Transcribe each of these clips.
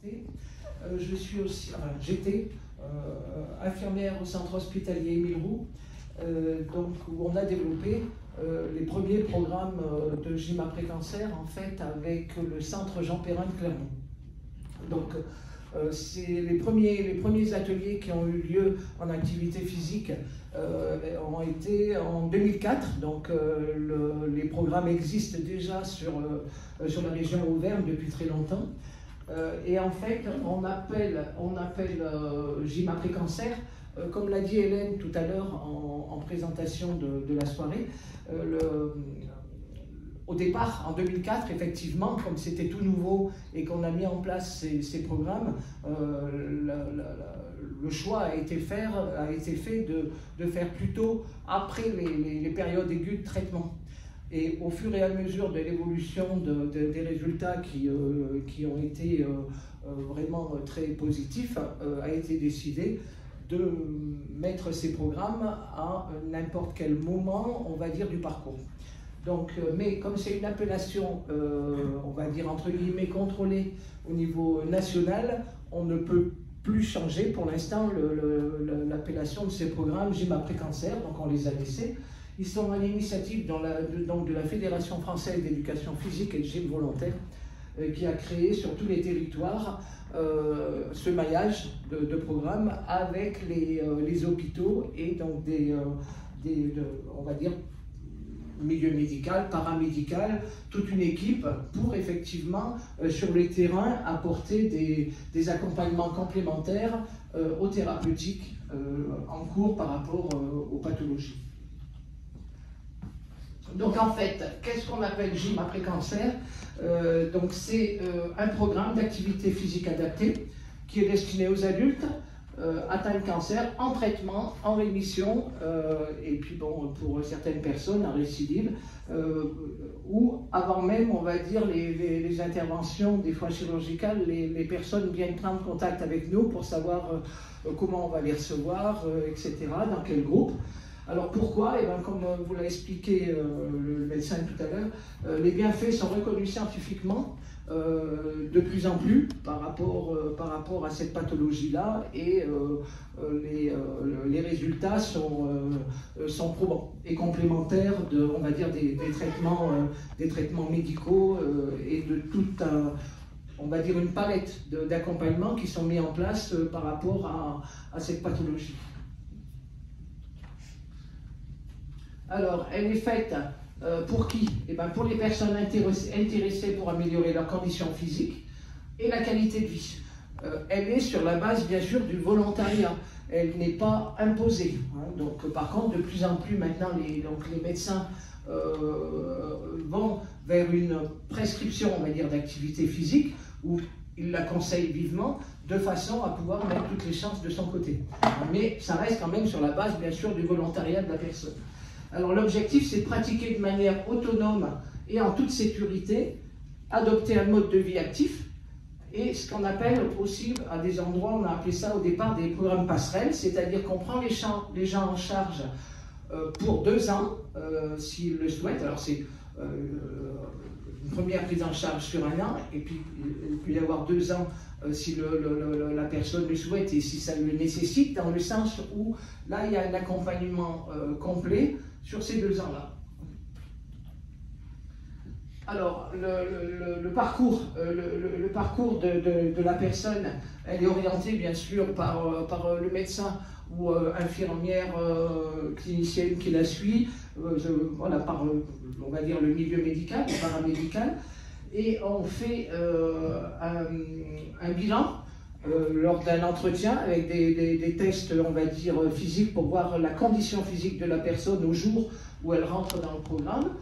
présenter. Je suis aussi, j'étais infirmière au centre hospitalier Émile Roux, donc où on a développé les premiers programmes de gym après-cancer en fait avec le centre Jean Perrin de Clermont. Donc c'est les premiers ateliers qui ont eu lieu en activité physique ont été en 2004, donc les programmes existent déjà sur la région Auvergne depuis très longtemps. Et en fait, on appelle gym après-cancer, comme l'a dit Hélène tout à l'heure en présentation de la soirée. Au départ, en 2004, effectivement, comme c'était tout nouveau et qu'on a mis en place ces programmes, le choix a été fait de faire plutôt après les périodes aiguës de traitement. Et au fur et à mesure de l'évolution des résultats qui ont été vraiment très positifs, a été décidé de mettre ces programmes à n'importe quel moment, on va dire, du parcours. Donc, mais comme c'est une appellation, on va dire entre guillemets contrôlée au niveau national, on ne peut plus changer pour l'instant l'appellation de ces programmes gym après-cancer, donc on les a laissés. Ils sont à l'initiative de la Fédération française d'éducation physique et de gym volontaire, qui a créé sur tous les territoires ce maillage de programmes avec les hôpitaux et donc on va dire, milieu médical, paramédical, toute une équipe pour effectivement sur le terrain apporter des accompagnements complémentaires aux thérapeutiques en cours par rapport aux pathologies. Donc en fait, qu'est-ce qu'on appelle gym après-cancer? Donc c'est un programme d'activité physique adaptée qui est destiné aux adultes atteints de cancer, en traitement, en rémission, et puis bon, pour certaines personnes en récidive, ou avant même, on va dire, les interventions, des fois chirurgicales, les personnes viennent prendre contact avec nous pour savoir comment on va les recevoir, etc., dans quel groupe. Alors pourquoi? Eh bien, comme vous l'a expliqué le médecin tout à l'heure, les bienfaits sont reconnus scientifiquement de plus en plus par rapport à cette pathologie-là, et les résultats sont probants et complémentaires on va dire, des traitements médicaux et de toute on va dire une palette d'accompagnements qui sont mis en place par rapport à cette pathologie. Alors, elle est faite pour qui? Eh bien, pour les personnes intéressées pour améliorer leurs conditions physiques et la qualité de vie. Elle est sur la base, bien sûr, du volontariat. Elle n'est pas imposée. Hein. Donc, par contre, de plus en plus maintenant, les médecins vont vers une prescription, on va dire, d'activité physique, où ils la conseillent vivement, de façon à pouvoir mettre toutes les chances de son côté. Mais ça reste quand même sur la base, bien sûr, du volontariat de la personne. Alors l'objectif, c'est de pratiquer de manière autonome et en toute sécurité, adopter un mode de vie actif, et ce qu'on appelle aussi, à des endroits, on a appelé ça au départ des programmes passerelles, c'est-à-dire qu'on prend les gens en charge pour 2 ans, s'ils le souhaitent. Alors c'est une première prise en charge sur 1 an, et puis il peut y avoir 2 ans si la personne le souhaite et si ça le nécessite, dans le sens où là il y a un accompagnement complet sur ces 2 ans-là. Alors, le parcours de la personne, elle est orientée bien sûr par le médecin ou infirmière clinicienne qui la suit, voilà, par on va dire le milieu médical, le paramédical, et on fait un bilan lors d'un entretien avec des tests, on va dire, physiques pour voir la condition physique de la personne au jour où elle rentre dans le programme,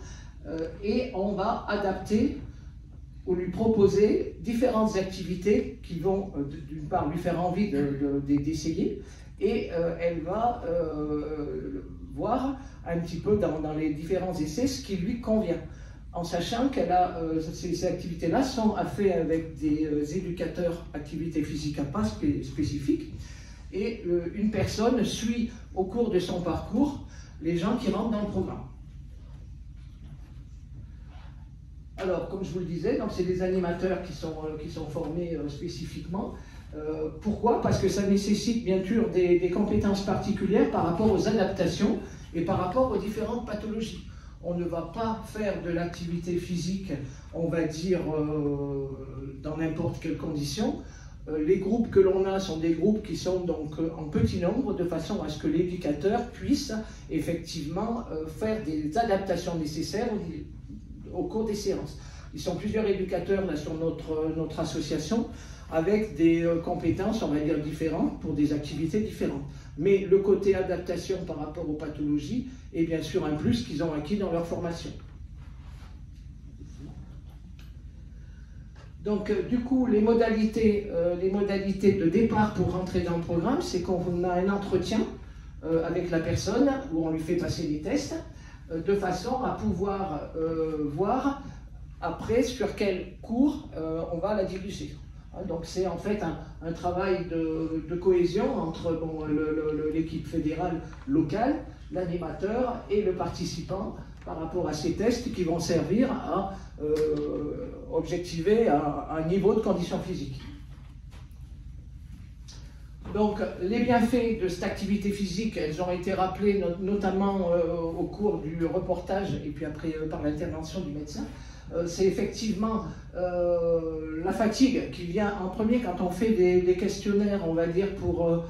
et on va adapter ou lui proposer différentes activités qui vont d'une part lui faire envie d'essayer, et elle va voir un petit peu dans les différents essais ce qui lui convient, en sachant qu'elle a ces activités-là sont faites avec des éducateurs activités physiques à pas spécifiques, et une personne suit au cours de son parcours les gens qui rentrent dans le programme. Alors, comme je vous le disais, c'est des animateurs qui sont formés spécifiquement. Pourquoi? Parce que ça nécessite bien sûr des compétences particulières par rapport aux adaptations et par rapport aux différentes pathologies. On ne va pas faire de l'activité physique, on va dire, dans n'importe quelle condition. Les groupes que l'on a sont des groupes qui sont donc en petit nombre, de façon à ce que l'éducateur puisse effectivement faire des adaptations nécessaires au cours des séances. Ils sont plusieurs éducateurs là, sur notre association, avec des compétences, on va dire, différentes pour des activités différentes. Mais le côté adaptation par rapport aux pathologies est bien sûr un plus qu'ils ont acquis dans leur formation. Donc, du coup, les modalités de départ pour rentrer dans le programme, c'est qu'on a un entretien avec la personne où on lui fait passer des tests, de façon à pouvoir voir après sur quel cours on va la diriger. Donc c'est en fait un travail de cohésion entre l'équipe fédérale locale, l'animateur et le participant par rapport à ces tests qui vont servir à objectiver un niveau de condition physique. Donc les bienfaits de cette activité physique, elles ont été rappelées notamment au cours du reportage et puis après par l'intervention du médecin. C'est effectivement la fatigue qui vient en premier quand on fait des questionnaires, on va dire, pour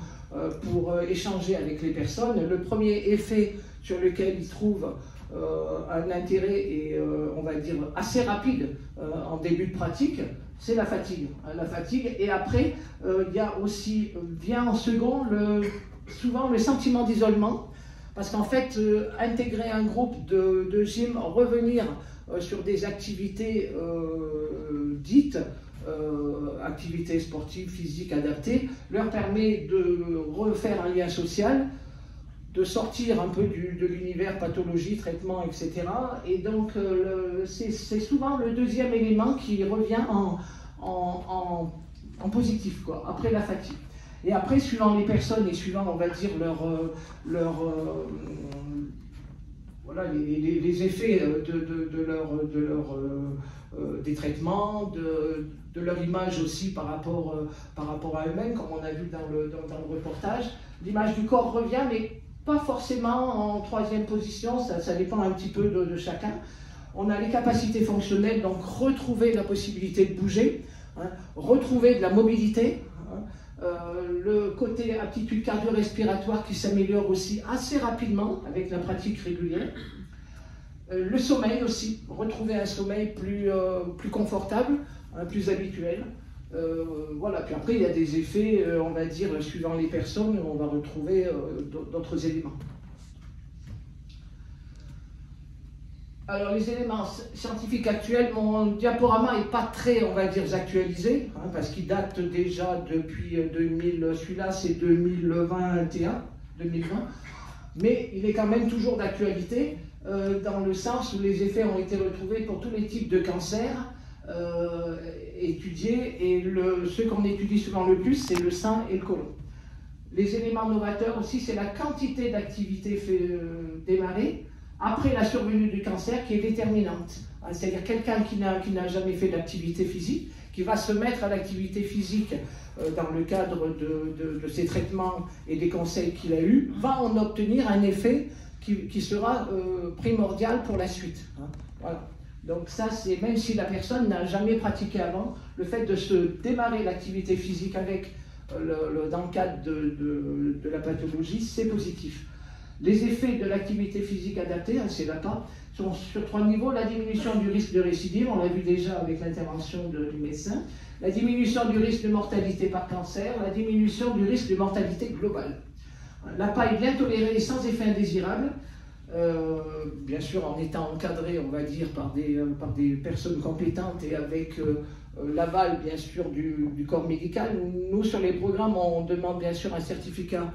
échanger avec les personnes. Le premier effet sur lequel ils trouvent un intérêt et on va dire assez rapide en début de pratique, c'est la fatigue. La fatigue, et après il y a aussi, vient en second souvent le sentiment d'isolement, parce qu'en fait intégrer un groupe de gym, revenir sur des activités dites activités sportives, physiques adaptées, leur permet de refaire un lien social, de sortir un peu de l'univers pathologie, traitement, etc. Et donc c'est souvent le deuxième élément qui revient en positif, quoi, après la fatigue. Et après, suivant les personnes et suivant, on va dire, voilà, les effets des traitements, de leur image aussi par rapport à eux-mêmes, comme on a vu dans le reportage. L'image du corps revient, mais pas forcément en troisième position, ça dépend un petit peu de chacun. On a les capacités fonctionnelles, donc retrouver la possibilité de bouger, retrouver de la mobilité, le côté aptitude cardio-respiratoire qui s'améliore aussi assez rapidement avec la pratique régulière. Le sommeil aussi, retrouver un sommeil plus confortable, plus habituel. Voilà. Puis après, il y a des effets, on va dire, suivant les personnes, on va retrouver d'autres éléments. Alors, les éléments scientifiques actuels, mon diaporama n'est pas très, on va dire, actualisé, parce qu'il date déjà depuis 2000, celui-là c'est 2021, mais il est quand même toujours d'actualité, dans le sens où les effets ont été retrouvés pour tous les types de cancers étudiés, et ceux qu'on étudie souvent le plus, c'est le sein et le côlon. Les éléments novateurs aussi, c'est la quantité d'activité démarrée après la survenue du cancer qui est déterminante. C'est-à-dire quelqu'un qui n'a jamais fait d'activité physique, qui va se mettre à l'activité physique dans le cadre de ses traitements et des conseils qu'il a eus, va en obtenir un effet qui sera primordial pour la suite. Voilà. Donc ça, c'est même si la personne n'a jamais pratiqué avant, le fait de se démarrer l'activité physique avec dans le cadre de la pathologie, c'est positif. Les effets de l'activité physique adaptée, c'est l'APA, sont sur 3 niveaux. La diminution du risque de récidive, on l'a vu déjà avec l'intervention du médecin. La diminution du risque de mortalité par cancer, la diminution du risque de mortalité globale. L'APA est bien tolérée et sans effet indésirable, bien sûr en étant encadré, on va dire, par des personnes compétentes et avec l'aval, bien sûr, du corps médical. Nous, sur les programmes, on demande bien sûr un certificat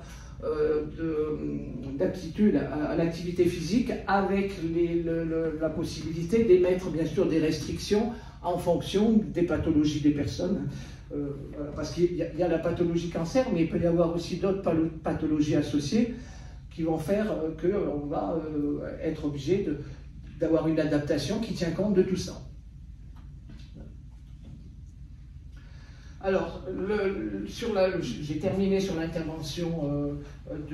d'aptitude à l'activité physique, avec la possibilité d'émettre bien sûr des restrictions en fonction des pathologies des personnes, parce qu'il y a la pathologie cancer, mais il peut y avoir aussi d'autres pathologies associées qui vont faire qu'on va être obligé d'avoir une adaptation qui tient compte de tout ça. Alors, j'ai terminé sur l'intervention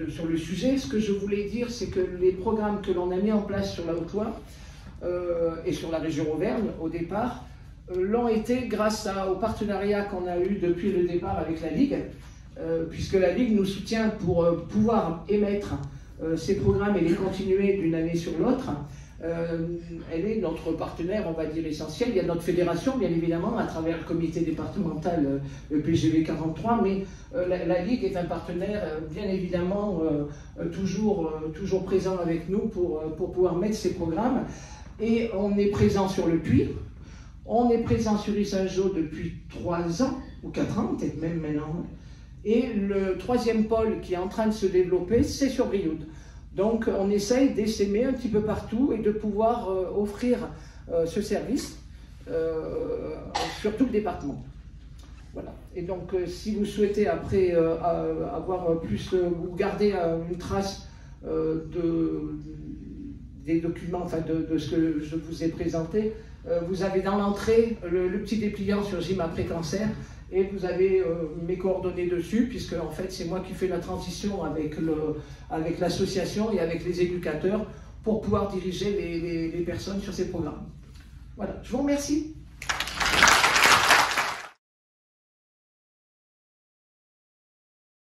sur le sujet. Ce que je voulais dire, c'est que les programmes que l'on a mis en place sur la Haute-Loire et sur la région Auvergne, au départ, l'ont été grâce au partenariat qu'on a eu depuis le départ avec la Ligue, puisque la Ligue nous soutient pour pouvoir émettre ces programmes et les continuer d'une année sur l'autre. Elle est notre partenaire, on va dire, essentiel. Il y a notre fédération, bien évidemment, à travers le comité départemental PGV 43, mais la Ligue est un partenaire, bien évidemment, toujours présent avec nous pour pouvoir mettre ces programmes. Et on est présent sur le Puy, on est présent sur Yssingeaux depuis 3 ans, ou 4 ans, peut-être même maintenant. Et le troisième pôle qui est en train de se développer, c'est sur Brioude. Donc on essaye d'essaimer un petit peu partout et de pouvoir offrir ce service sur tout le département. Voilà. Et donc si vous souhaitez après avoir plus ou garder une trace des documents, enfin de ce que je vous ai présenté, vous avez dans l'entrée le petit dépliant sur Gym après cancer. Et vous avez mes coordonnées dessus, puisque en fait c'est moi qui fais la transition avec l'association et avec les éducateurs pour pouvoir diriger les personnes sur ces programmes. Voilà, je vous remercie.